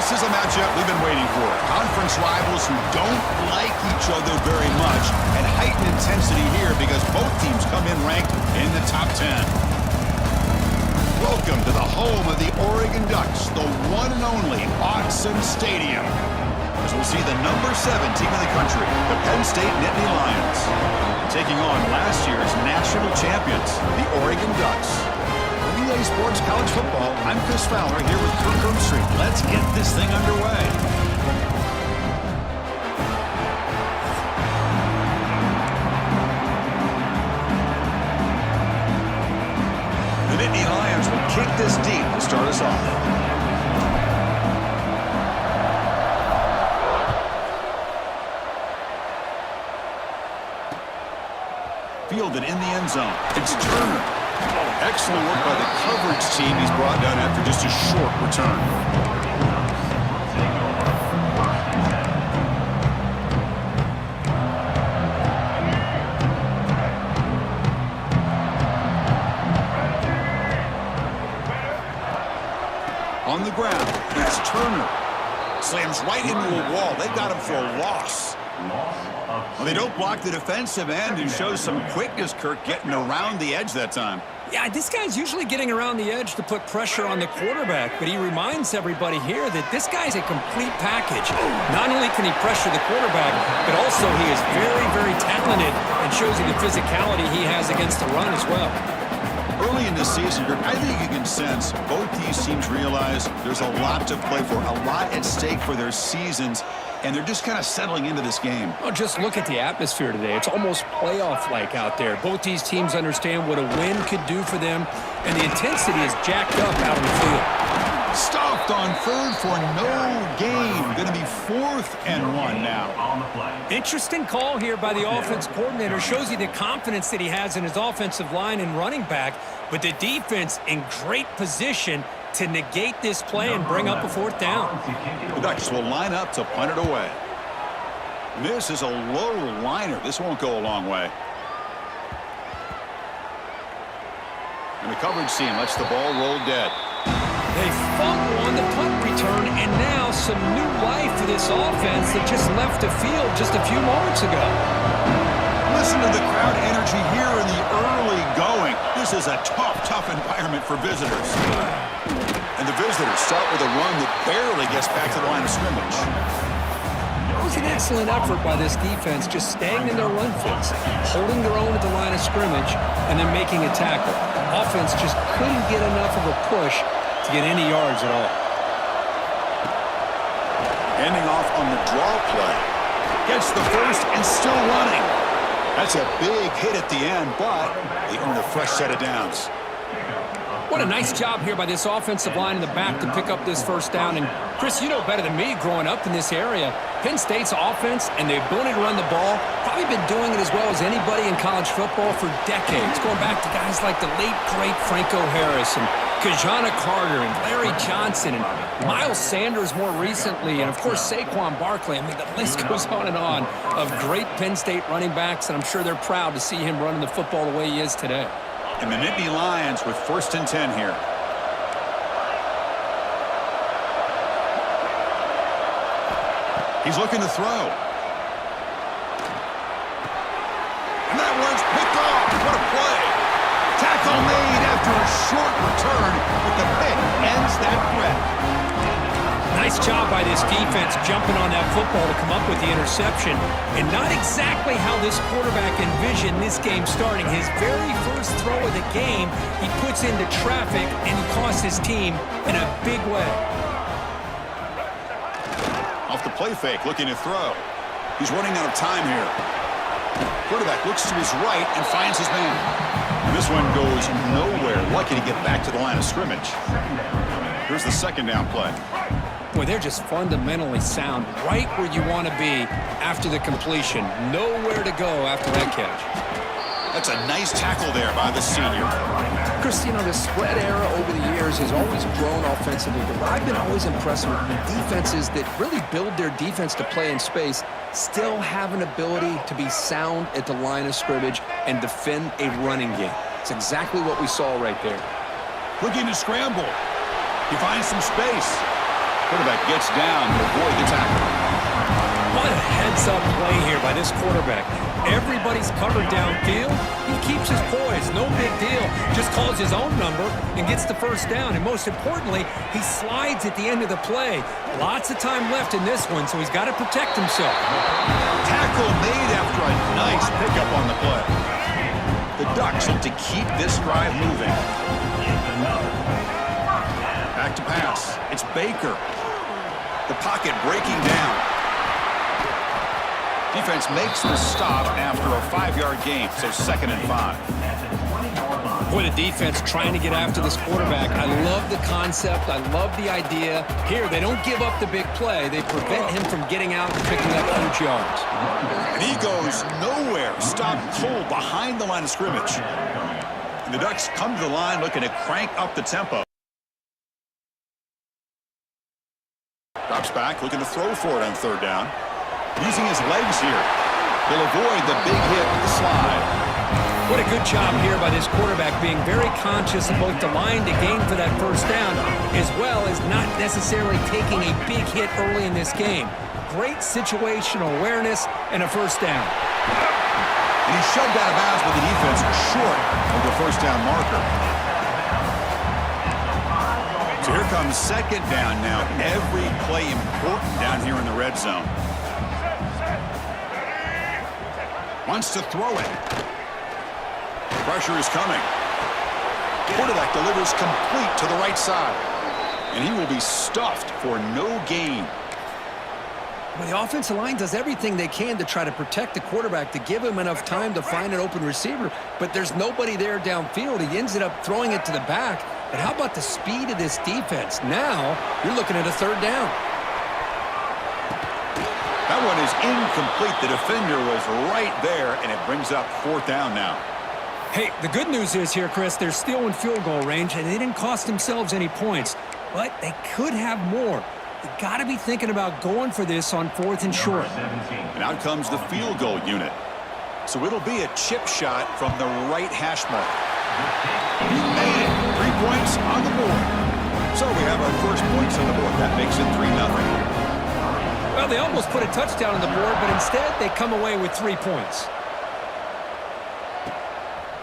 This is a matchup we've been waiting for. Conference rivals who don't like each other very much, and heightened intensity here because both teams come in ranked in the top 10. Welcome to the home of the Oregon Ducks, the one and only Autzen Stadium. As we'll see the number 7 team in the country, the Penn State Nittany Lions, taking on last year's national champions, the Oregon Ducks. Relay Sports College Football, I'm Chris Fowler here with Kirk Herbstreit. Let's get this thing underway. The Nittany Lions will kick this deep to start us off. Fielded in the end zone. It's Turner. Excellent work by the coverage team. He's brought down after just a short return. On the ground, it's Turner. Slams right into a wall. They've got him for a loss. Well, they don't block the defensive end and show some quickness, Kirk, getting around the edge that time. Yeah, this guy's usually getting around the edge to put pressure on the quarterback, but he reminds everybody here that this guy's a complete package. Not only can he pressure the quarterback, but also he is very, very talented and shows you the physicality he has against the run as well. Early in this season, Kirk, I think you can sense both these teams realize there's a lot to play for, a lot at stake for their seasons, and they're just kind of settling into this game. Oh, just look at the atmosphere today. It's almost playoff-like out there. Both these teams understand what a win could do for them, and the intensity is jacked up out on the field. Stopped on third for no gain. Going to be 4th and 1 now. Interesting call here by the offense coordinator. Shows you the confidence that he has in his offensive line and running back, but the defense in great position to negate this play and bring up a 4th down. The Ducks will line up to punt it away. This is a low liner. This won't go a long way. And the coverage team lets the ball roll dead. They fumble on the punt return, and now some new life for this offense that just left the field just a few moments ago. Listen to the crowd energy here in the early going. This is a tough environment for visitors. And the visitors start with a run that barely gets back to the line of scrimmage. It was an excellent effort by this defense, just staying in their run fits, holding their own at the line of scrimmage, and then making a tackle. Offense just couldn't get enough of a push to get any yards at all. Ending off on the draw play. Gets the first and still running. That's a big hit at the end, but they earn a fresh set of downs. What a nice job here by this offensive line in the back to pick up this 1st down. And, Chris, you know better than me growing up in this area, Penn State's offense and the ability to run the ball, probably been doing it as well as anybody in college football for decades, going back to guys like the late, great Franco Harris and Kajana Carter and Larry Johnson and Miles Sanders more recently, and, of course, Saquon Barkley. I mean, the list goes on and on of great Penn State running backs, and I'm sure they're proud to see him running the football the way he is today. And the Nittany Lions with 1st and 10 here. He's looking to throw. And that one's picked off. What a play. Tackle made after a short return, but the pick ends that threat. Nice job by this defense jumping on that football to come up with the interception. And not exactly how this quarterback envisioned this game starting. His very first throw of the game, he puts into traffic, and he costs his team in a big way. Off the play fake, looking to throw. He's running out of time here. Quarterback looks to his right and finds his man. And this one goes nowhere. Lucky to get back to the line of scrimmage. Here's the 2nd down play. Boy, they're just fundamentally sound, right where you want to be after the completion. Nowhere to go after that catch. That's a nice tackle there by the senior. Chris, you know, the spread era over the years has always grown offensively, but I've been always impressed with defenses that really build their defense to play in space, still have an ability to be sound at the line of scrimmage and defend a running game. It's exactly what we saw right there. Looking to scramble. He finds some space. Quarterback gets down to avoid the tackle. What a heads-up play here by this quarterback. Everybody's covered downfield. He keeps his poise. No big deal. Just calls his own number and gets the first down. And most importantly, he slides at the end of the play. Lots of time left in this one, so he's got to protect himself. Tackle made after a nice pickup on the play. The Ducks look to keep this drive moving. Back to pass. It's Baker. The pocket breaking down. Defense makes the stop after a 5-yard gain, so 2nd and 5. Boy, the defense trying to get after this quarterback. I love the concept. I love the idea. Here, they don't give up the big play. They prevent him from getting out and picking up huge yards. And he goes nowhere. Stopped cold behind the line of scrimmage. And the Ducks come to the line looking to crank up the tempo. Drops back, looking to throw for it on 3rd down. Using his legs here. He'll avoid the big hit with the slide. What a good job here by this quarterback, being very conscious of both the line to gain for that first down, as well as not necessarily taking a big hit early in this game. Great situational awareness and a first down. And he shoved out of bounds with the defense short of the first down marker. So here comes 2nd down now. Every play important down here in the red zone. Wants to throw it. Pressure is coming. Quarterback delivers complete to the right side. And he will be stuffed for no gain. Well, the offensive line does everything they can to try to protect the quarterback, to give him enough time to find an open receiver, but there's nobody there downfield. He ends up throwing it to the back. But how about the speed of this defense? Now, you're looking at a 3rd down. That one is incomplete. The defender was right there, and it brings up 4th down now. Hey, the good news is here, Chris, they're still in field goal range, and they didn't cost themselves any points, but they could have more. You've got to be thinking about going for this on 4th and short. And out comes the field goal unit. So it'll be a chip shot from the right hash mark. He made it. 3 points on the board. So we have our first points on the board. That makes it 3-0. Well, they almost put a touchdown on the board, but instead they come away with 3 points.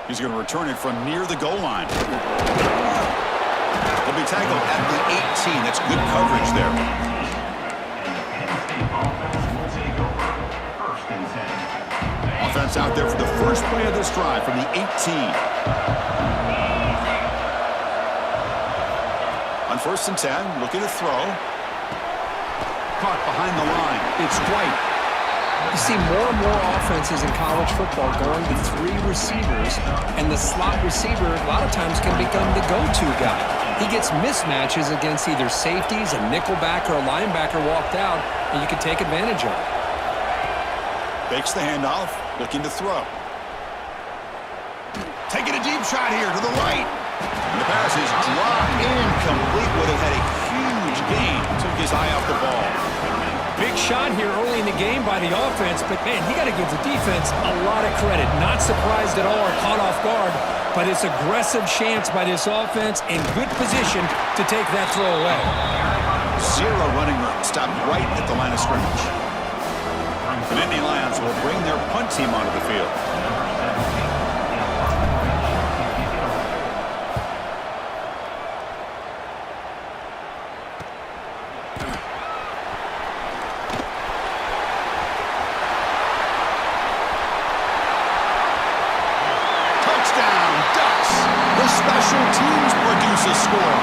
He's going to return it from near the goal line. He'll be tackled at the 18. That's good coverage there. Offense out there for the first play of this drive from the 18. On 1st and 10, looking to throw. Caught behind the line. It's White. You see more and more offenses in college football going to 3 receivers, and the slot receiver a lot of times can become the go-to guy. He gets mismatches against either safeties, a nickelback, or a linebacker walked out, and you can take advantage of it. Fakes the handoff, looking to throw. Taking a deep shot here to the right. And the pass is dropped incomplete. Would have had a huge gain. Took his eye off the ball. Big shot here early in the game by the offense, but man, you got to give the defense a lot of credit. Not surprised at all or caught off guard, but it's aggressive chance by this offense in good position to take that throw away. 0 running room. Stopped right at the line of scrimmage. The Nittany Lions will bring their punt team onto the field. Special teams produce a score.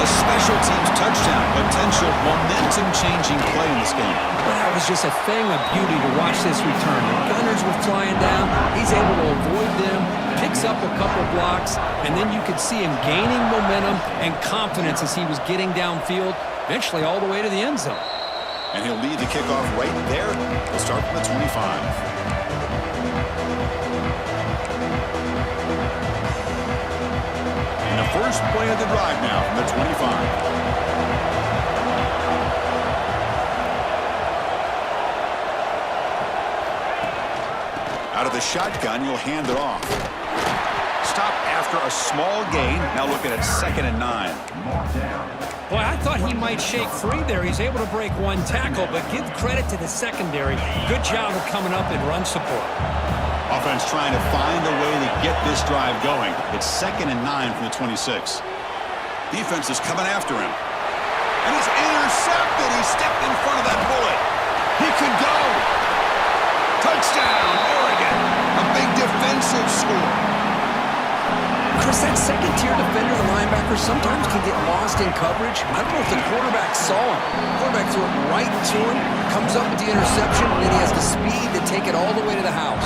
A special teams touchdown. Potential momentum-changing play in this game. Well, that was just a thing of beauty to watch this return. The Gunners were flying down. He's able to avoid them, picks up a couple blocks, and then you could see him gaining momentum and confidence as he was getting downfield, eventually all the way to the end zone. And he'll lead the kickoff right there. He'll start from the 25. First play of the drive now from the 25. Out of the shotgun, you'll hand it off. Stop after a small gain. Now looking at 2nd and 9. Boy, I thought he might shake free there. He's able to break one tackle, but give credit to the secondary. Good job of coming up in run support. Offense trying to find a way to get this drive going. It's 2nd and 9 from the 26. Defense is coming after him. And it's intercepted. He stepped in front of that bullet. He could go. Touchdown, Oregon. A big defensive score. Chris, that second-tier defender, the linebacker, sometimes can get lost in coverage. I don't know if the quarterback saw him. The quarterback threw it right to him, comes up with the interception, and then he has the speed to take it all the way to the house.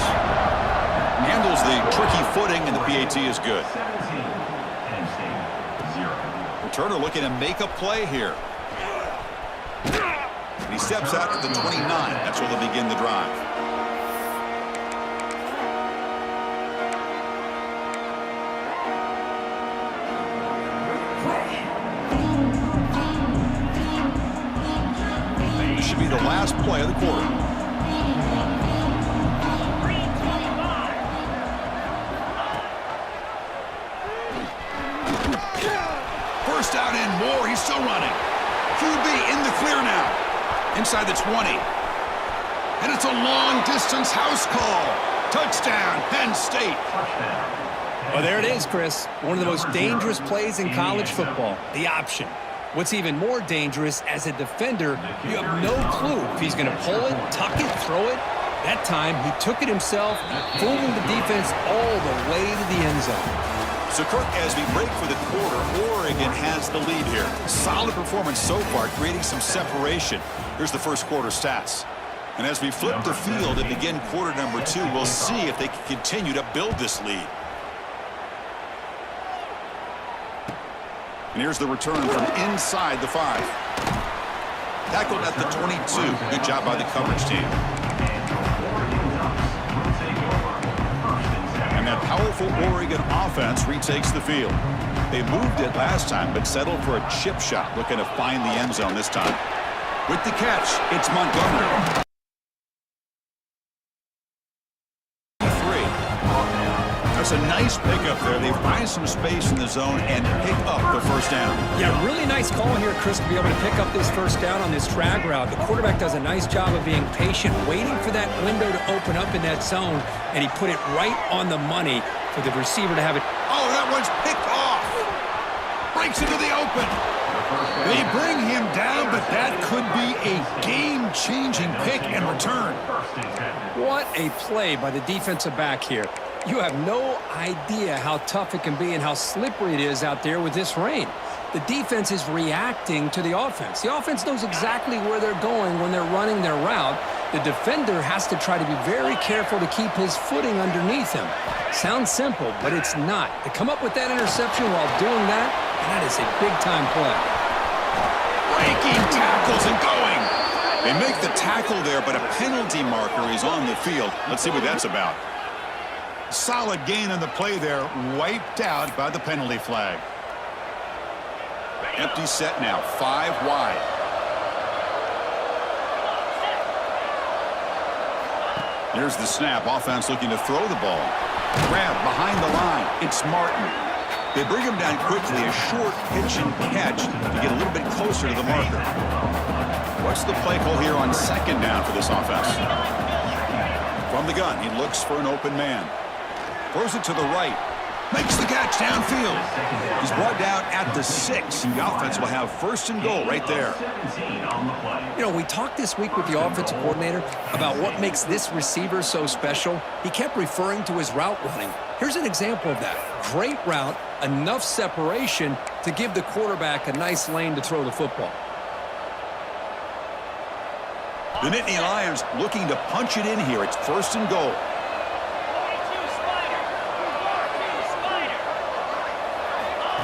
Handles the tricky footing, and the PAT is good. Returner looking to make a play here. And he steps out at the 29. That's where they'll begin the drive. This should be the last play of the quarter. First out and more. He's still running. QB in the clear now. Inside the 20. And it's a long-distance house call. Touchdown, Penn State. Well, there it is, Chris. One of the most dangerous plays in college football, the option. What's even more dangerous, as a defender, you have no clue if he's going to pull it, tuck it, throw it. That time, he took it himself, fooling the defense all the way to the end zone. So, Kirk, as we break for the quarter, Oregon has the lead here. Solid performance so far, creating some separation. Here's the first quarter stats. And as we flip the field and begin quarter number 2, we'll see if they can continue to build this lead. And here's the return from inside the 5. Tackled at the 22. Good job by the coverage team. And that powerful Oregon offense retakes the field. They moved it last time, but settled for a chip shot, looking to find the end zone this time. With the catch, it's Montgomery. That's a nice pickup there. They find some space in the zone and pick up the first down. Yeah, really nice call here, Chris, to be able to pick up this first down on this drag route. The quarterback does a nice job of being patient, waiting for that window to open up in that zone, and he put it right on the money for the receiver to have it. Oh, that one's picked off. Breaks into the open. They bring him down, but that could be a game-changing pick and return. What a play by the defensive back here. You have no idea how tough it can be and how slippery it is out there with this rain. The defense is reacting to the offense. The offense knows exactly where they're going when they're running their route. The defender has to try to be very careful to keep his footing underneath him. Sounds simple, but it's not. To come up with that interception while doing that is a big-time play. Breaking tackles and going. They make the tackle there, but a penalty marker is on the field. Let's see what that's about. Solid gain on the play there, wiped out by the penalty flag. Empty set now, 5 wide. Here's the snap. Offense looking to throw the ball. Grab behind the line. It's Martin. They bring him down quickly, a short pitch and catch to get a little bit closer to the marker. What's the play call here on second down for this offense? From the gun, he looks for an open man. Throws it to the right. Makes the catch downfield. He's brought down at the 6. The offense will have first and goal right there. You know, we talked this week with the offensive coordinator about what makes this receiver so special. He kept referring to his route running. Here's an example of that. Great route, enough separation to give the quarterback a nice lane to throw the football. The Nittany Lions looking to punch it in here. It's first and goal.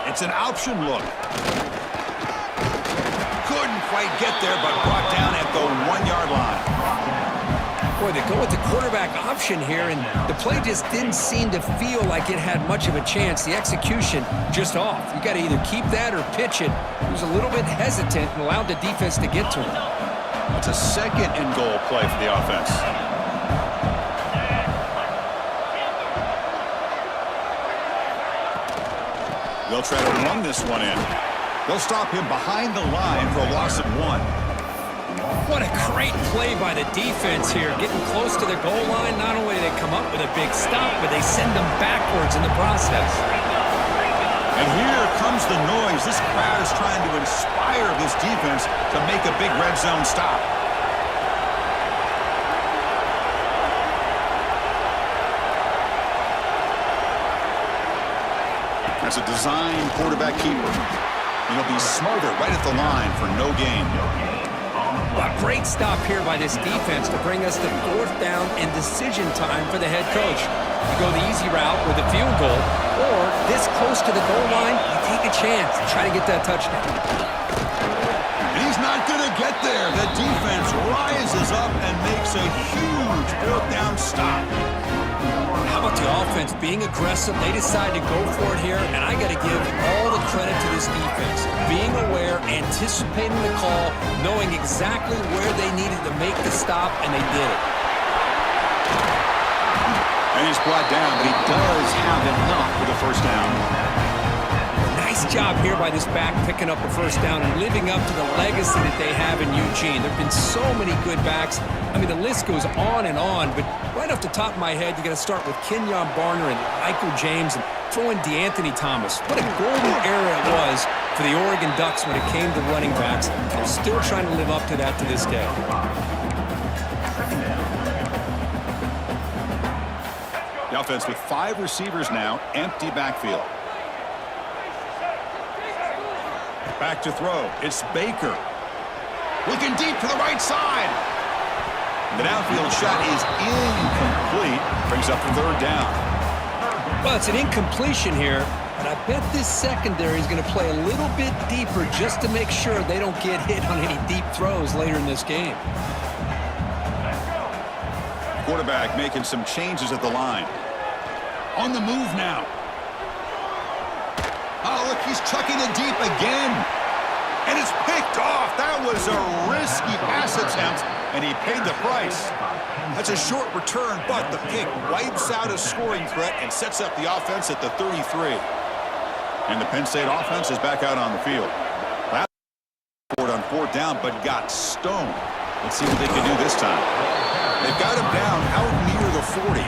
It's an option look. Couldn't quite get there, but brought down at the 1-yard line. Boy, they go with the quarterback option here, and the play just didn't seem to feel like it had much of a chance. The execution just off. You got to either keep that or pitch it. He was a little bit hesitant and allowed the defense to get to him. It's a second and goal play for the offense. They'll try to run this one in. They'll stop him behind the line for a loss of 1. What a great play by the defense here. Getting close to the goal line, not only do they come up with a big stop, but they send them backwards in the process. And here comes the noise. This crowd is trying to inspire this defense to make a big red zone stop. That's a design quarterback keeper. And he'll be smarter right at the line for no gain. A great stop here by this defense to bring us to 4th down and decision time for the head coach. You go the easy route with a field goal, or this close to the goal line, you take a chance to try to get that touchdown. And he's not going to get there. The defense rises up and makes a huge 4th down stop. How about the offense being aggressive? They decide to go for it here, and I got to give all the credit to this defense. Being aware, anticipating the call, knowing exactly where they needed to make the stop, and they did it. And he's brought down, but he does have enough for the 1st down. Nice job here by this back picking up the 1st down and living up to the legacy that they have in Eugene. There have been so many good backs. I mean, the list goes on, but right off the top of my head, you got to start with Kenyon Barner and Michael James and throw in DeAnthony Thomas. What a golden era it was for the Oregon Ducks when it came to running backs. They're still trying to live up to that to this day. The offense with 5 receivers now, empty backfield. Back to throw. It's Baker. Looking deep to the right side. The downfield shot is incomplete. Brings up 3rd down. Well, it's an incompletion here, but I bet this secondary is going to play a little bit deeper just to make sure they don't get hit on any deep throws later in this game. Quarterback making some changes at the line. On the move now. Oh, look, he's chucking it deep again. And it's picked off. That was a risky pass attempt, and he paid the price. That's a short return, but the pick wipes out a scoring threat and sets up the offense at the 33. And the Penn State offense is back out on the field. Last on 4th down, but got stoned. Let's see what they can do this time. They've got him down out near the 40.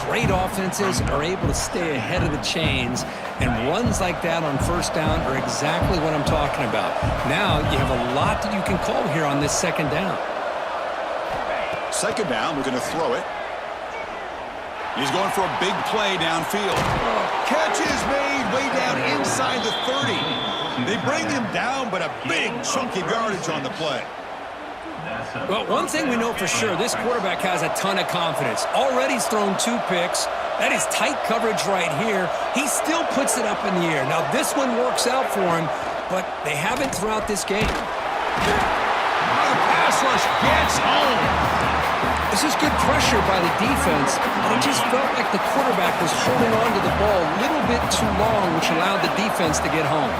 Great offenses are able to stay ahead of the chains, and runs like that on 1st down are exactly what I'm talking about. Now you have a lot that you can call here on this 2nd down. 2nd down, we're going to throw it. He's going for a big play downfield. Catch is made way down inside the 30. They bring him down, but a big chunk of yardage on the play. Well, one thing we know for sure, this quarterback has a ton of confidence. Already he's thrown 2 picks. That is tight coverage right here. He still puts it up in the air. Now, this one works out for him, but they haven't throughout this game. The pass rush gets home. This is good pressure by the defense, but it just felt like the quarterback was holding on to the ball a little bit too long, which allowed the defense to get home.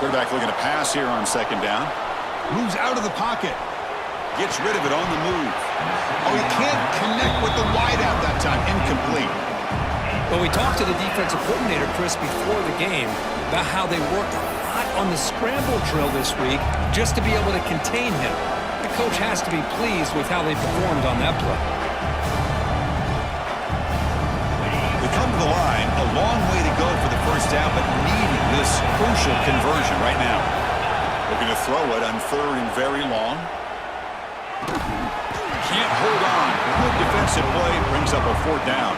Quarterback looking to pass here on 2nd down. Moves out of the pocket. Gets rid of it on the move. Oh, he can't connect with the wideout that time. Incomplete. Well, we talked to the defensive coordinator, Chris, before the game about how they worked a lot on the scramble drill this week just to be able to contain him. The coach has to be pleased with how they performed on that play. They come to the line. A long way to go for the 1st down, but needing this crucial conversion right now. Looking to throw it on 3rd and very long. Can't hold on. Good defensive play brings up a 4th down.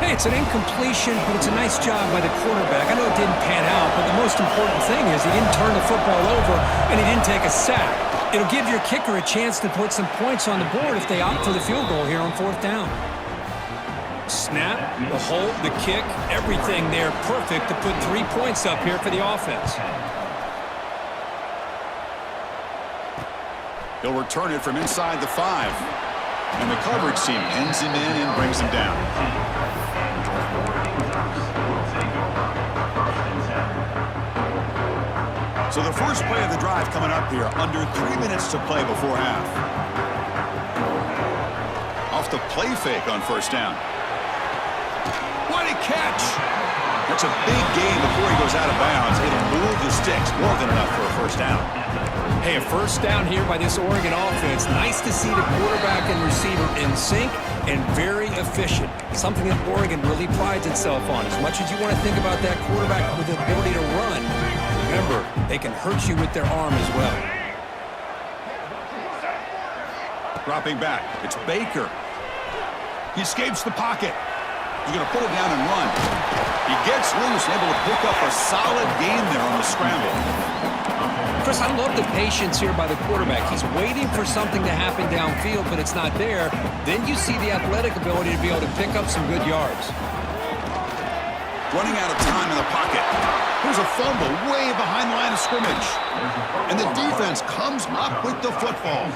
Hey, it's an incompletion, but it's a nice job by the quarterback. I know it didn't pan out, but the most important thing is he didn't turn the football over and he didn't take a sack. It'll give your kicker a chance to put some points on the board if they opt for the field goal here on 4th down. Snap, the hold, the kick, everything there perfect to put 3 points up here for the offense. He'll return it from inside the 5. And the coverage team pins him in and brings him down. So the first play of the drive coming up here. Under 3 minutes to play before half. Off the play fake on 1st down. What a catch! That's a big gain before he goes out of bounds. It'll move the sticks, more than enough for a first down. Hey, a first down here by this Oregon offense. Nice to see the quarterback and receiver in sync and very efficient. Something that Oregon really prides itself on. As much as you want to think about that quarterback with the ability to run, remember, they can hurt you with their arm as well. Dropping back, it's Baker. He escapes the pocket. He's going to pull it down and run. He gets loose, able to pick up a solid gain there on the scramble. Chris, I love the patience here by the quarterback. He's waiting for something to happen downfield, but it's not there. Then you see the athletic ability to be able to pick up some good yards. Running out of time in the pocket. Here's a fumble way behind the line of scrimmage. And the defense comes up with the football.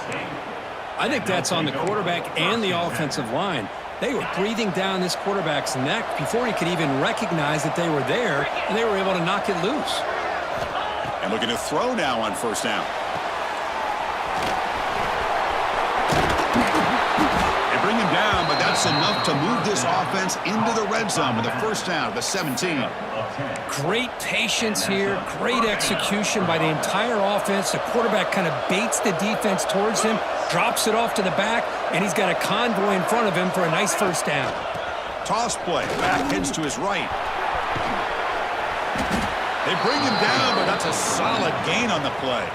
I think that's on the quarterback and the offensive line. They were breathing down this quarterback's neck before he could even recognize that they were there, and they were able to knock it loose. And looking to throw now on first down. They bring him down, but that's enough to move this offense into the red zone with a first down at the 17. Great patience here, great execution by the entire offense. The quarterback kind of baits the defense towards him, drops it off to the back, and he's got a convoy in front of him for a nice first down. Toss play, back heads to his right. They bring him down, but that's a solid gain on the play.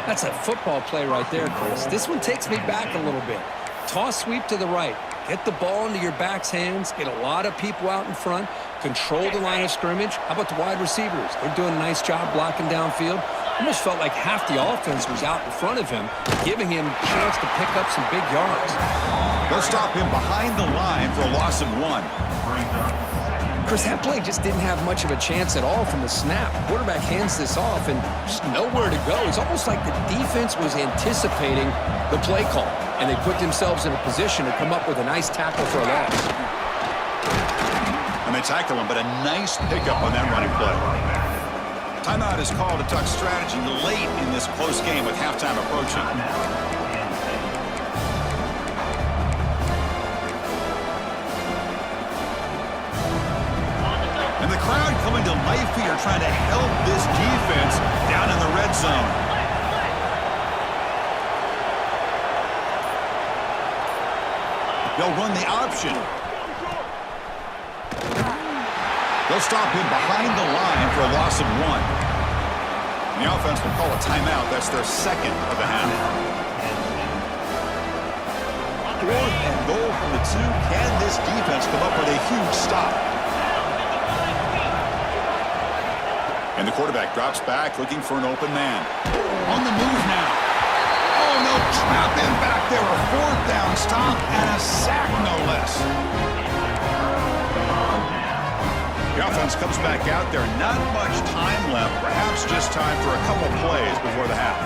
That's a football play right there, Chris. This one takes me back a little bit. Toss sweep to the right. Get the ball into your back's hands. Get a lot of people out in front. Control the line of scrimmage. How about the wide receivers? They're doing a nice job blocking downfield. Almost felt like half the offense was out in front of him, giving him a chance to pick up some big yards. They'll stop him behind the line for a loss of 1. Chris, that play just didn't have much of a chance at all from the snap. The quarterback hands this off and just nowhere to go. It's almost like the defense was anticipating the play call, and they put themselves in a position to come up with a nice tackle for a loss. And they tackle him, but a nice pickup on that running play. Timeout is called to tuck strategy late in this close game with halftime approaching. And the crowd coming to life here, trying to help this defense down in the red zone. They'll run the option. They'll stop him behind the line for a loss of 1. And the offense will call a timeout. That's their second of the half. 4th and goal from the 2. Can this defense come up with a huge stop? And the quarterback drops back, looking for an open man. On the move now. Oh, no, trap him back there. A 4th down stop and a sack, no less. The offense comes back out there. Not much time left. Perhaps just time for a couple plays before the half.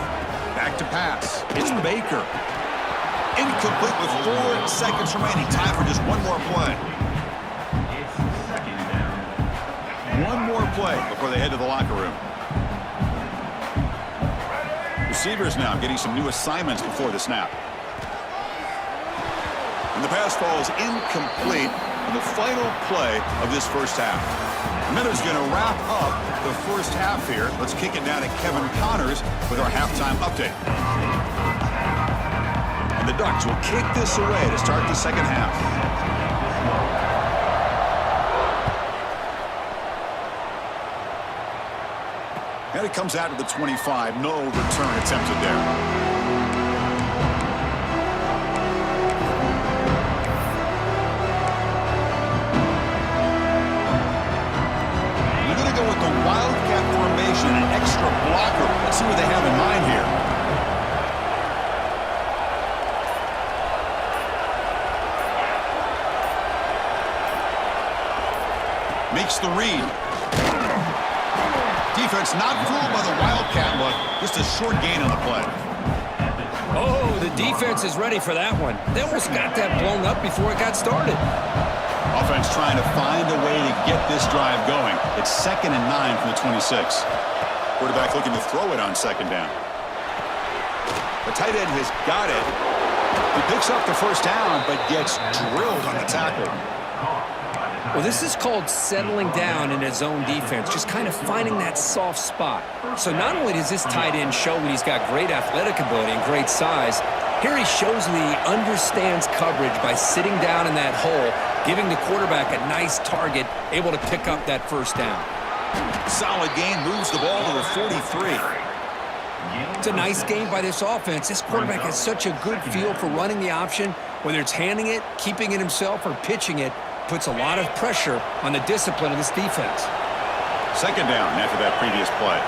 Back to pass. It's Baker. Incomplete with 4 seconds remaining. Time for just one more play. One more play before they head to the locker room. Receivers now getting some new assignments before the snap. And the pass falls incomplete on the final play of this first half. And that is going to wrap up the first half here. Let's kick it now to Kevin Connors with our halftime update. And the Ducks will kick this away to start the second half. And it comes out to the 25. No return attempted there. Wildcat formation, an extra blocker. Let's see what they have in mind here. Makes the read. Defense not fooled by the Wildcat look. Just a short gain on the play. Oh, the defense is ready for that one. They almost got that blown up before it got started. Offense trying to find a way to get this drive going. It's 2nd and 9 from the 26. Quarterback looking to throw it on second down. The tight end has got it. He picks up the first down, but gets drilled on the tackle. Well, this is called settling down in his own defense, just kind of finding that soft spot. So not only does this tight end show that he's got great athletic ability and great size, here he shows that he understands coverage by sitting down in that hole, giving the quarterback a nice target, able to pick up that first down. Solid gain, moves the ball to the 43. It's a nice game by this offense. This quarterback has such a good feel for running the option, whether it's handing it, keeping it himself, or pitching it. Puts a lot of pressure on the discipline of this defense. Second down after that previous play.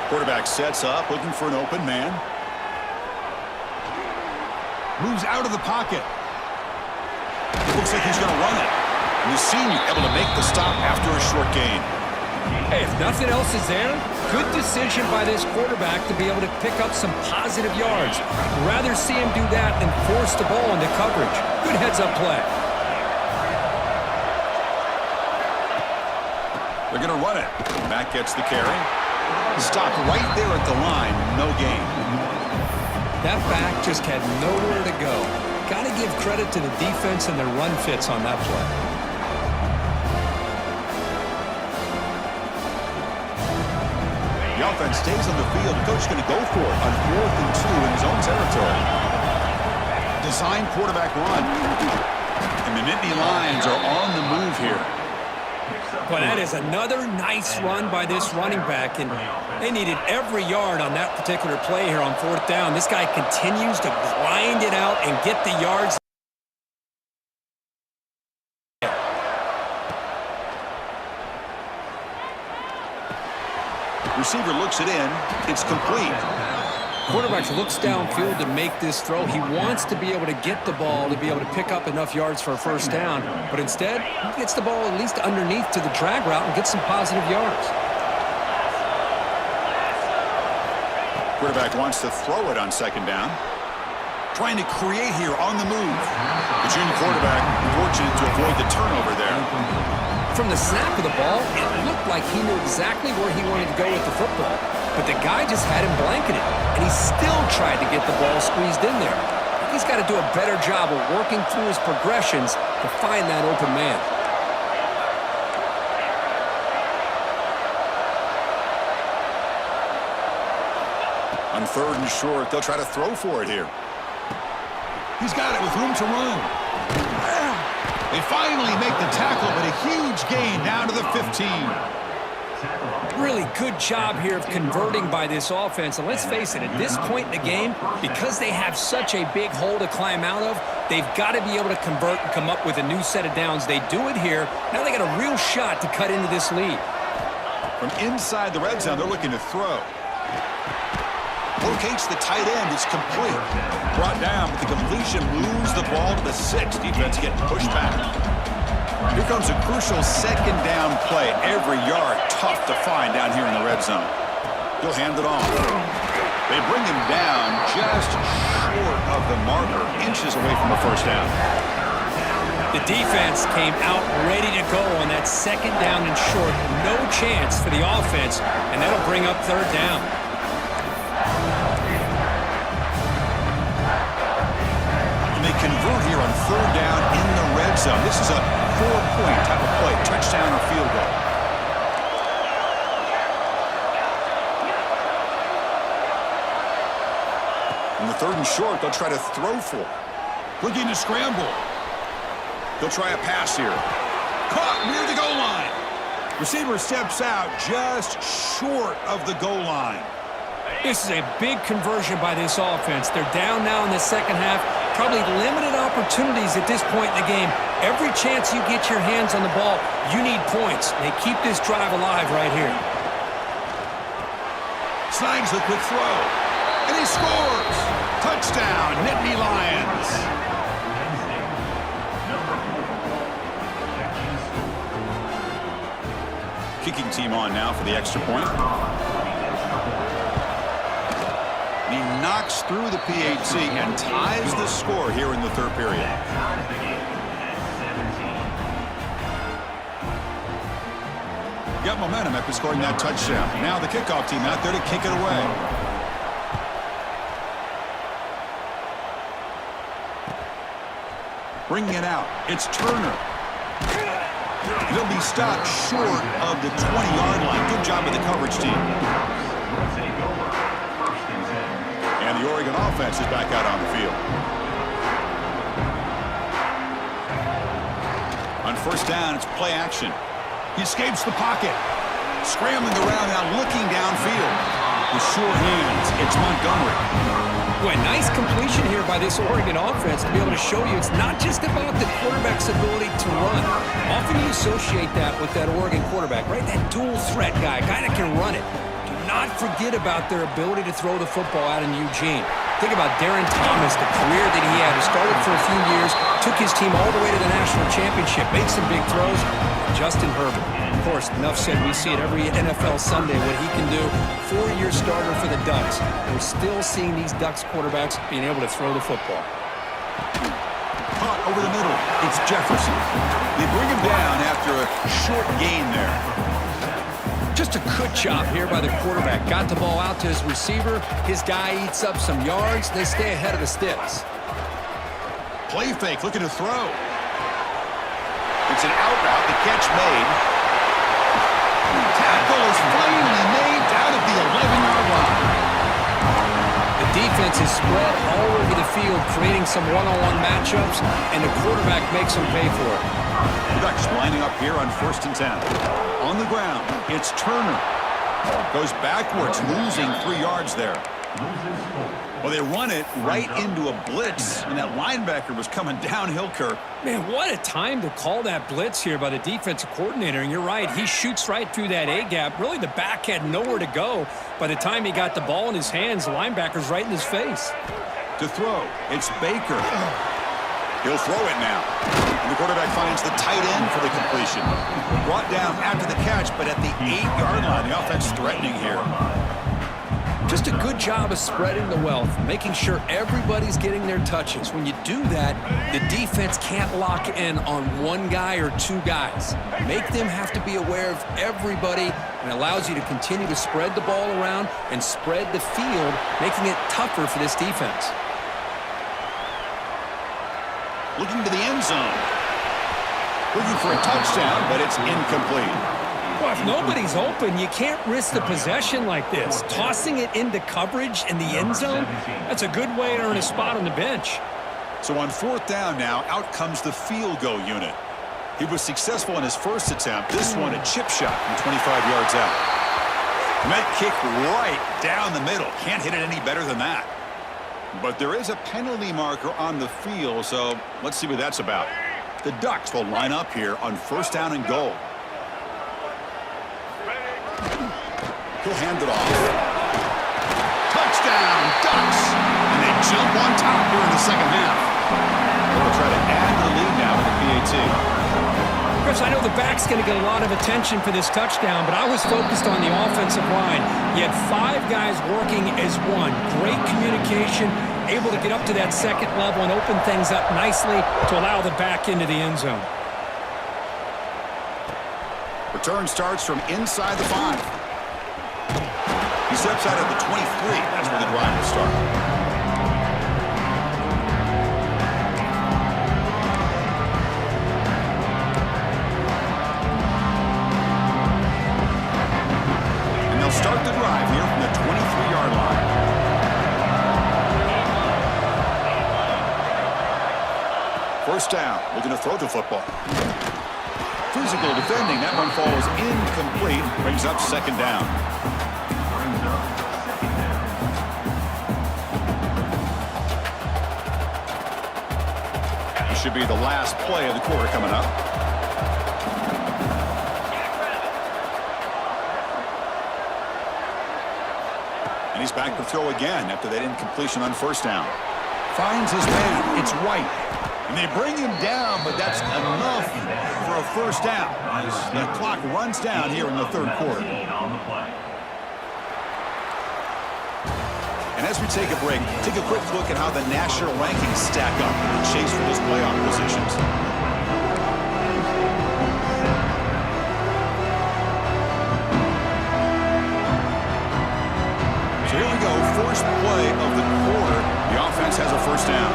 Quarterback sets up, looking for an open man. Moves out of the pocket. Looks like he's going to run it. And the senior able to make the stop after a short gain. Hey, if nothing else is there, good decision by this quarterback to be able to pick up some positive yards. Rather see him do that than force the ball into coverage. Good heads-up play. They're going to run it. Back gets the carry. Stopped right there at the line. No gain. That back just had nowhere to go. Got to give credit to the defense and their run fits on that play. The offense stays on the field. The coach is going to go for it on 4th and 2 in his own territory. Design quarterback run. And the Nittany Lions are on the move here. Well, that is another nice run by this running back, and they needed every yard on that particular play here on 4th down. This guy continues to grind it out and get the yards. Receiver looks it in. It's complete. Quarterback looks downfield to make this throw. He wants to be able to get the ball to be able to pick up enough yards for a first down, but instead, he gets the ball at least underneath to the drag route and gets some positive yards. Quarterback wants to throw it on 2nd down. Trying to create here on the move. The junior quarterback fortunate to avoid the turnover there. From the snap of the ball, it looked like he knew exactly where he wanted to go with the football. But the guy just had him blanketed, and he still tried to get the ball squeezed in there. He's got to do a better job of working through his progressions to find that open man. On 3rd and short, they'll try to throw for it here. He's got it with room to run. They finally make the tackle, but a huge gain down to the 15. Really good job here of converting by this offense. And let's face it, at this point in the game, because they have such a big hole to climb out of, they've got to be able to convert and come up with a new set of downs. They do it here. Now they got a real shot to cut into this lead. From inside the red zone, they're looking to throw. Locates the tight end. It's complete. Brought down, but the completion moves the ball to the 6. Defense getting pushed back. Here comes a crucial 2nd down play. Every yard tough to find down here in the red zone. He'll hand it off. They bring him down just short of the marker, inches away from a first down. The defense came out ready to go on that 2nd down and short. No chance for the offense, and that'll bring up 3rd down. And they convert here on 3rd down in the red zone. This is a 4-point type of play, touchdown or field goal. In the 3rd and short, they'll try to throw for it. Looking to scramble. They'll try a pass here. Caught near the goal line. Receiver steps out just short of the goal line. This is a big conversion by this offense. They're down now in the second half. Probably limited opportunities at this point in the game. Every chance you get your hands on the ball, you need points. They keep this drive alive right here. Snags the quick throw. And he scores. Touchdown, Nittany Lions. Kicking team on now for the extra point. He knocks through the PAT and ties the score here in the 3rd period. Got momentum after scoring that touchdown. Now the kickoff team out there to kick it away. Bringing it out. It's Turner. He'll be stopped short of the 20-yard line. Good job of the coverage team. And the Oregon offense is back out on the field. On first down, it's play action. He escapes the pocket. Scrambling around now, looking downfield. With sure hands, it's Montgomery. Boy, nice completion here by this Oregon offense to be able to show you it's not just about the quarterback's ability to run. Often you associate that with that Oregon quarterback, right? That dual threat guy that can run it. Do not forget about their ability to throw the football out in Eugene. Think about Darren Thomas, the career that he had. He started for a few years, took his team all the way to the national championship, made some big throws. Justin Herbert. Of course, enough said, we see it every NFL Sunday what he can do. 4-year starter for the Ducks. We're still seeing these Ducks quarterbacks being able to throw the football. Caught over the middle. It's Jefferson. They bring him down after a short gain there. Just a good job here by the quarterback. Got the ball out to his receiver. His guy eats up some yards. They stay ahead of the sticks. Play fake, looking to throw. It's an out route. The catch made. Tackle is finally made down at the 11-yard line. The defense is spread all over the field, creating some one-on-one matchups, and the quarterback makes them pay for it. The Ducks lining up here on 1st and 10. On the ground, it's Turner. Goes backwards, losing 3 yards there. Well, they run it right into a blitz, and that linebacker was coming downhill, Kirk. Man, what a time to call that blitz here by the defensive coordinator. And you're right, he shoots right through that A-gap. Really, the back had nowhere to go. By the time he got the ball in his hands, the linebacker's right in his face. To throw, it's Baker. He'll throw it now. And the quarterback finds the tight end for the completion. Brought down after the catch, but at the 8-yard line, the offense threatening here. Just a good job of spreading the wealth, making sure everybody's getting their touches. When you do that, the defense can't lock in on one guy or two guys. Make them have to be aware of everybody, and allows you to continue to spread the ball around and spread the field, making it tougher for this defense. Looking to the end zone. Looking for a touchdown, but it's incomplete. Well, if nobody's open, you can't risk the possession like this. Tossing it into coverage in the end zone, that's a good way to earn a spot on the bench. So on 4th down now, out comes the field goal unit. He was successful in his first attempt. This one, a chip shot from 25 yards out. And that kick right down the middle. Can't hit it any better than that. But there is a penalty marker on the field, so let's see what that's about. The Ducks will line up here on 1st down and goal. He'll hand it off. Touchdown, Ducks! And they jump on top here in the second half. They'll try to add to the lead now with the PAT. Chris, I know the back's going to get a lot of attention for this touchdown, but I was focused on the offensive line. You had 5 guys working as one. Great communication, able to get up to that second level and open things up nicely to allow the back into the end zone. Return starts from inside the 5. He steps out at the 23. That's where the drive will start. And they'll start the drive here from the 23-yard line. First down. Looking to throw the football. Physical defending. That one falls incomplete. Brings up 2nd down. This should be the last play of the quarter coming up. And he's back to throw again after that incompletion on 1st down. Finds his man. It's White. And they bring him down, but that's enough for a 1st down. The clock runs down here in the 3rd quarter. And as we take a break, take a quick look at how the national rankings stack up in the chase for those playoff positions. So here we go, first play of the quarter. The offense has a 1st down.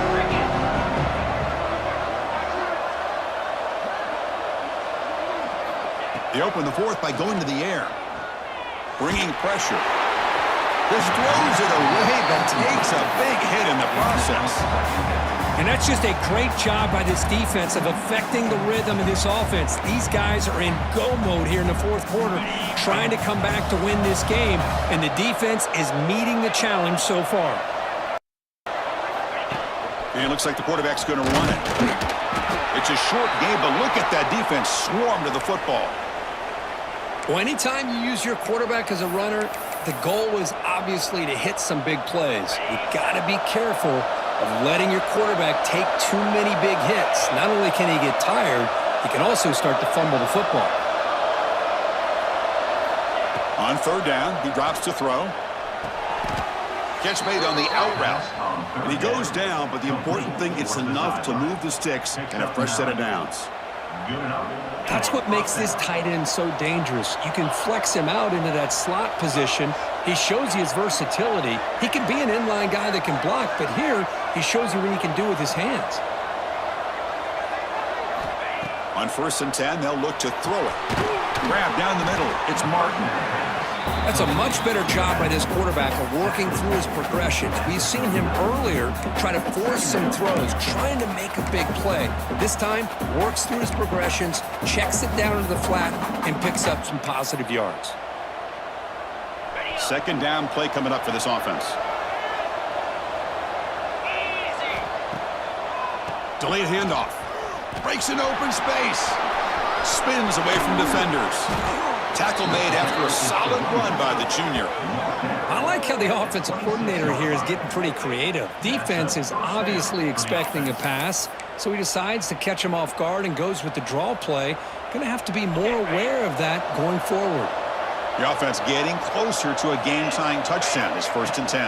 They open the fourth by going to the air. Bringing pressure. This throws it away, but takes a big hit in the process. And that's just a great job by this defense of affecting the rhythm of this offense. These guys are in go mode here in the fourth quarter, trying to come back to win this game, and the defense is meeting the challenge so far. And it looks like the quarterback's going to run it. It's a short game, but look at that defense swarm to the football. Well, anytime you use your quarterback as a runner, the goal is obviously to hit some big plays. You got to be careful of letting your quarterback take too many big hits. Not only can he get tired, he can also start to fumble the football. On third down, he drops to throw. Catch made on the out route. And he goes down, but the important thing, it's enough to move the sticks and a fresh set of downs. That's what makes this tight end so dangerous. You can flex him out into that slot position. He shows you his versatility. He can be an inline guy that can block, but here he shows you what he can do with his hands. On 1st and 10, they'll look to throw it. Grab down the middle. It's Martin. That's a much better job by this quarterback of working through his progressions. We've seen him earlier try to force some throws, trying to make a big play. This time, works through his progressions, checks it down into the flat, and picks up some positive yards. Second down play coming up for this offense. Delayed handoff. Breaks an open space. Spins away from defenders. Tackle made after a solid run by the junior. I like how the offensive coordinator here is getting pretty creative. Defense is obviously expecting a pass, so he decides to catch him off guard and goes with the draw play. Going to have to be more aware of that going forward. The offense getting closer to a game-tying touchdown. It's 1st and 10.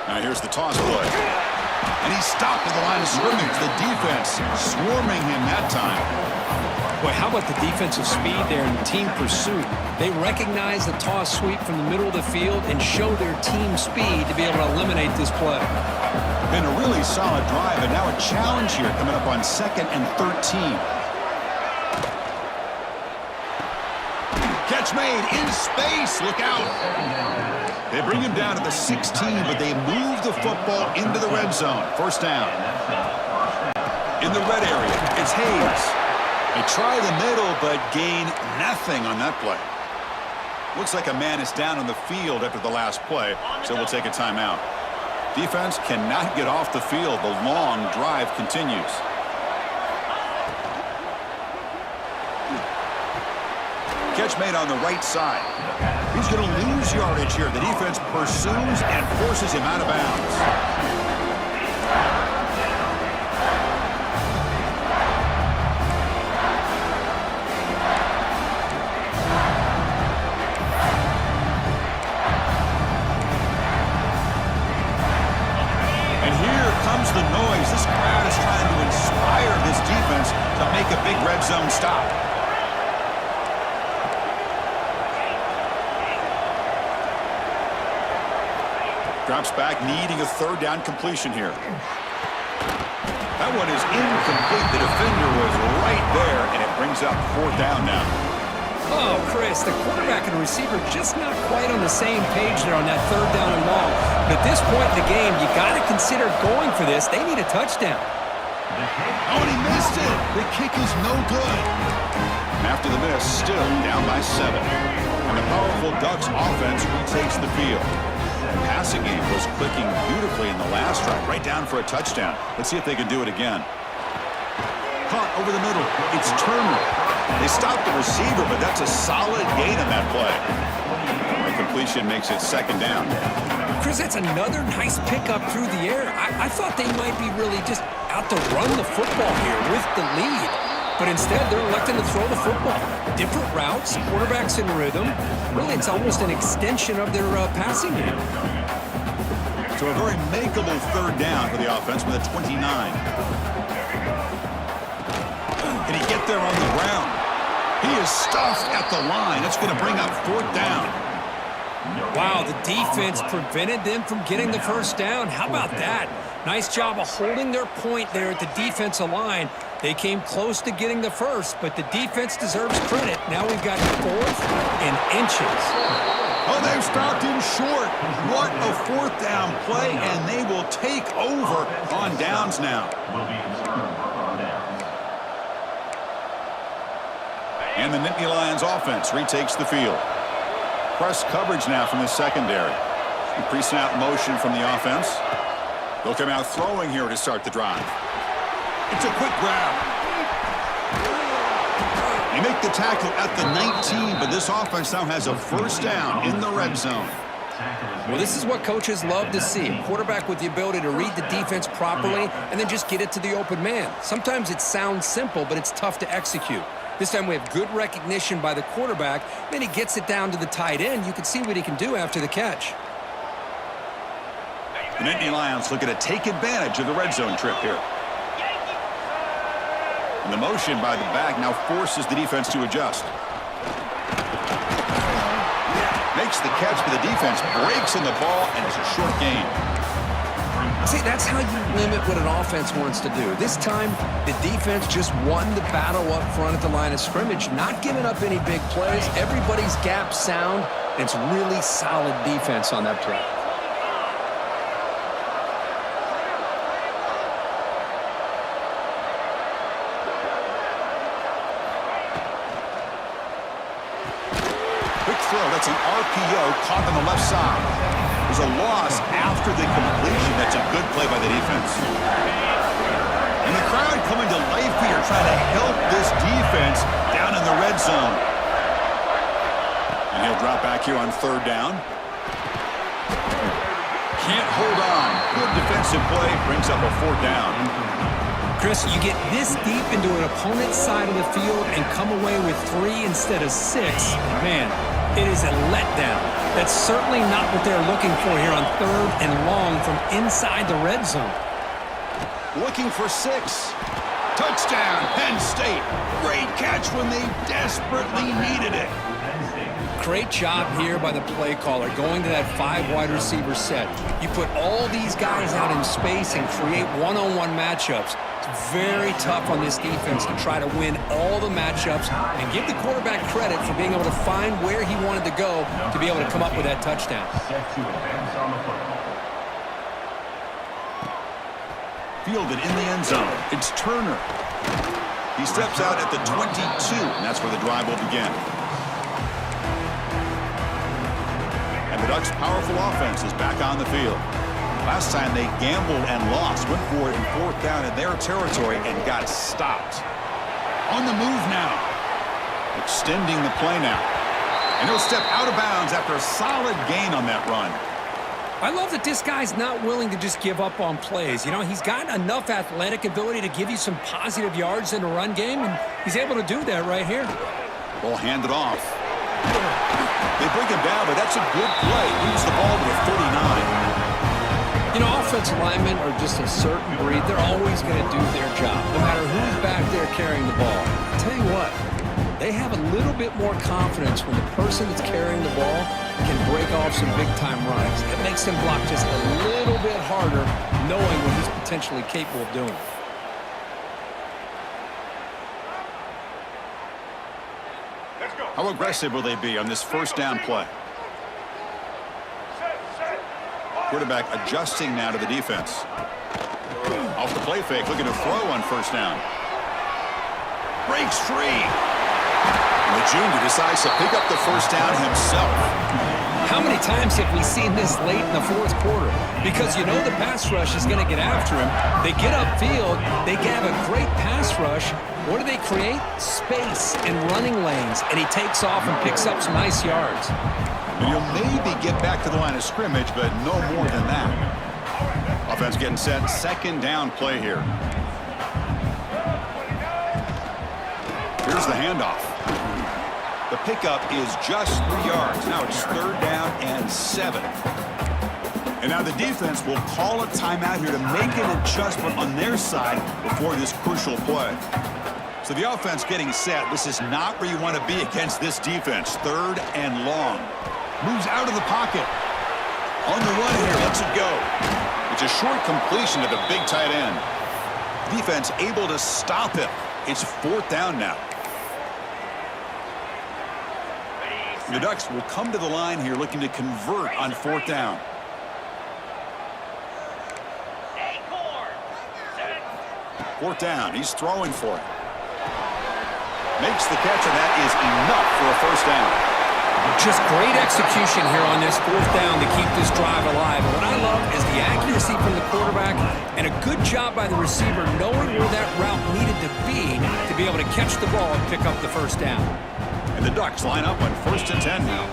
Now here's the toss play. And he's stopped at the line of scrimmage. The defense swarming him that time. Boy, how about the defensive speed there in the team pursuit? They recognize the toss sweep from the middle of the field and show their team speed to be able to eliminate this play. Been a really solid drive, and now a challenge here coming up on 2nd and 13. Catch made in space. Look out. They bring him down to the 16, but they move the football into the red zone. 1st down. In the red area, it's Hayes. They try the middle, but gain nothing on that play. Looks like a man is down on the field after the last play, so we'll take a timeout. Defense cannot get off the field. The long drive continues. Catch made on the right side. He's going to lose yardage here. The defense pursues and forces him out of bounds. The noise. This crowd is trying to inspire this defense to make a big red zone stop. Drops back, needing a 3rd down completion here. That one is incomplete. The defender was right there, and it brings up 4th down now. Oh, Chris, the quarterback and the receiver just not quite on the same page there on that 3rd down and long. But at this point in the game, you got to consider going for this. They need a touchdown. Oh, and he missed it. The kick is no good. After the miss, still down by 7. And the powerful Ducks offense retakes the field. The passing game was clicking beautifully in the last drive, right down for a touchdown. Let's see if they can do it again. Caught over the middle. It's Turner. They stopped the receiver, but that's a solid gain on that play. The completion makes it 2nd down. Chris, that's another nice pickup through the air. I thought they might be really just out to run the football here with the lead. But instead, they're electing to throw the football. Different routes, quarterbacks in rhythm. Really, it's almost an extension of their passing game. So a very makeable 3rd down for the offense with a 29. Can he get there on the ground? He is stuffed at the line. It's going to bring up 4th down. Wow, the defense prevented them from getting the 1st down. How about that? Nice job of holding their point there at the defensive line They came close to getting the first, but the defense deserves credit. Now we've got 4th and inches. Oh, they've stopped him short. What a 4th down play, and they will take over on downs now. And the Nittany Lions offense retakes the field. Press coverage now from the secondary. Pre-snap motion from the offense. They'll come out throwing here to start the drive. It's a quick grab. They make the tackle at the 19, but this offense now has a 1st down in the red zone. Well, this is what coaches love to see. A quarterback with the ability to read the defense properly and then just get it to the open man. Sometimes it sounds simple, but it's tough to execute. This time we have good recognition by the quarterback. Then he gets it down to the tight end. You can see what he can do after the catch. The Nittany Lions looking to take advantage of the red zone trip here. And the motion by the back now forces the defense to adjust. Makes the catch, but the defense breaks in the ball, and it's a short gain. See, that's how you limit what an offense wants to do. This time, the defense just won the battle up front at the line of scrimmage, not giving up any big plays. Everybody's gap sound, and it's really solid defense on that play. That's an RPO caught on the left side. There's a loss after the completion. That's a good play by the defense. And the crowd coming to life here trying to help this defense down in the red zone. And he'll drop back here on 3rd down. Can't hold on. Good defensive play. Brings up a 4th down. Chris, you get this deep into an opponent's side of the field and come away with 3 instead of 6. Man, it is a letdown. That's certainly not what they're looking for here on 3rd and long from inside the red zone. Looking for 6. Touchdown, Penn State. Great catch when they desperately needed it. Great job here by the play caller, going to that 5 wide receiver set. You put all these guys out in space and create one-on-one matchups. It's very tough on this defense to try to win all the matchups and give the quarterback credit for being able to find where he wanted to go to be able to come up with that touchdown. Fielded in the end zone. It's Turner. He steps out at the 22, and that's where the drive will begin. And the Ducks' powerful offense is back on the field. Last time they gambled and lost, went for it in 4th down in their territory and got stopped. On the move now. Extending the play now. And he'll step out of bounds after a solid gain on that run. I love that this guy's not willing to just give up on plays. You know, he's got enough athletic ability to give you some positive yards in the run game, and he's able to do that right here. Ball handed off. They bring him down, but that's a good play. Leaves the ball to a 39. You know, offensive linemen are just a certain breed. They're always going to do their job, no matter who's back there carrying the ball. I'll tell you what, they have a little bit more confidence when the person that's carrying the ball can break off some big-time runs. It makes them block just a little bit harder, knowing what he's potentially capable of doing. How aggressive will they be on this 1st down play? Quarterback adjusting now to the defense. Off the play fake, looking to throw on 1st down. Breaks free. And the junior decides to pick up the 1st down himself. How many times have we seen this late in the 4th quarter? Because you know the pass rush is going to get after him. They get upfield. They have a great pass rush. What do they create? Space and running lanes. And he takes off and picks up some nice yards. And he'll maybe get back to the line of scrimmage, but no more than that. Offense getting set. 2nd down play here. Here's the handoff. The pickup is just 3 yards. Now it's 3rd down and 7. And now the defense will call a timeout here to make an adjustment on their side before this crucial play. So the offense getting set. This is not where you want to be against this defense. 3rd and long. Moves out of the pocket. On the run here, lets it go. It's a short completion to the big tight end. Defense able to stop him. It's 4th down now. The Ducks will come to the line here looking to convert on 4th down. Fourth down. He's throwing for it. Makes the catch, and that is enough for a 1st down. Just great execution here on this 4th down to keep this drive alive. And what I love is the accuracy from the quarterback and a good job by the receiver knowing where that route needed to be able to catch the ball and pick up the 1st down. And the Ducks line up on 1st and 10 now.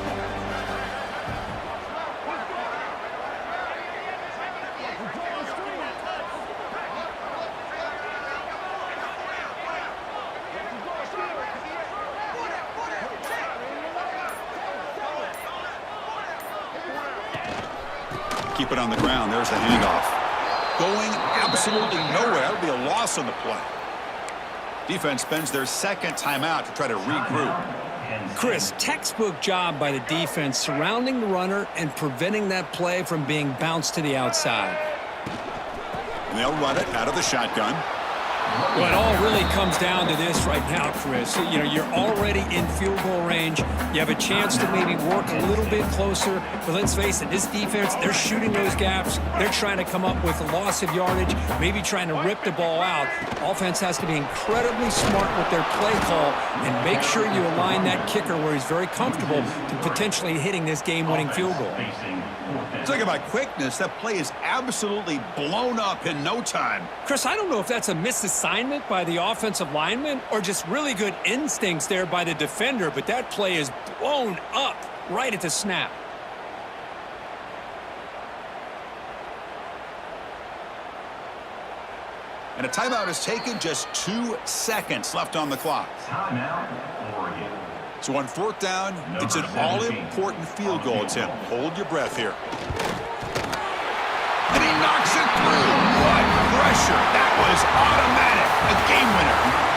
Keep it on the ground. There's the handoff. Going absolutely nowhere. That would be a loss on the play. Defense spends their 2nd timeout to try to regroup. Chris, textbook job by the defense surrounding the runner and preventing that play from being bounced to the outside. And they'll run it out of the shotgun. Well, it all really comes down to this right now, Chris. You know, you're already in field goal range. You have a chance to maybe work a little bit closer. But let's face it, this defense, they're shooting those gaps. They're trying to come up with a loss of yardage, maybe trying to rip the ball out. Offense has to be incredibly smart with their play call and make sure you align that kicker where he's very comfortable to potentially hitting this game-winning field goal. Talking about quickness, that play is absolutely blown up in no time. Chris, I don't know if that's a misassignment by the offensive lineman or just really good instincts there by the defender, but that play is blown up right at the snap. And a timeout is taken, just 2 seconds left on the clock. Timeout, Oregon. So on 4th down, it's an all-important field goal, Tim. Hold your breath here. And he knocks it through. What pressure. That was automatic. A game winner.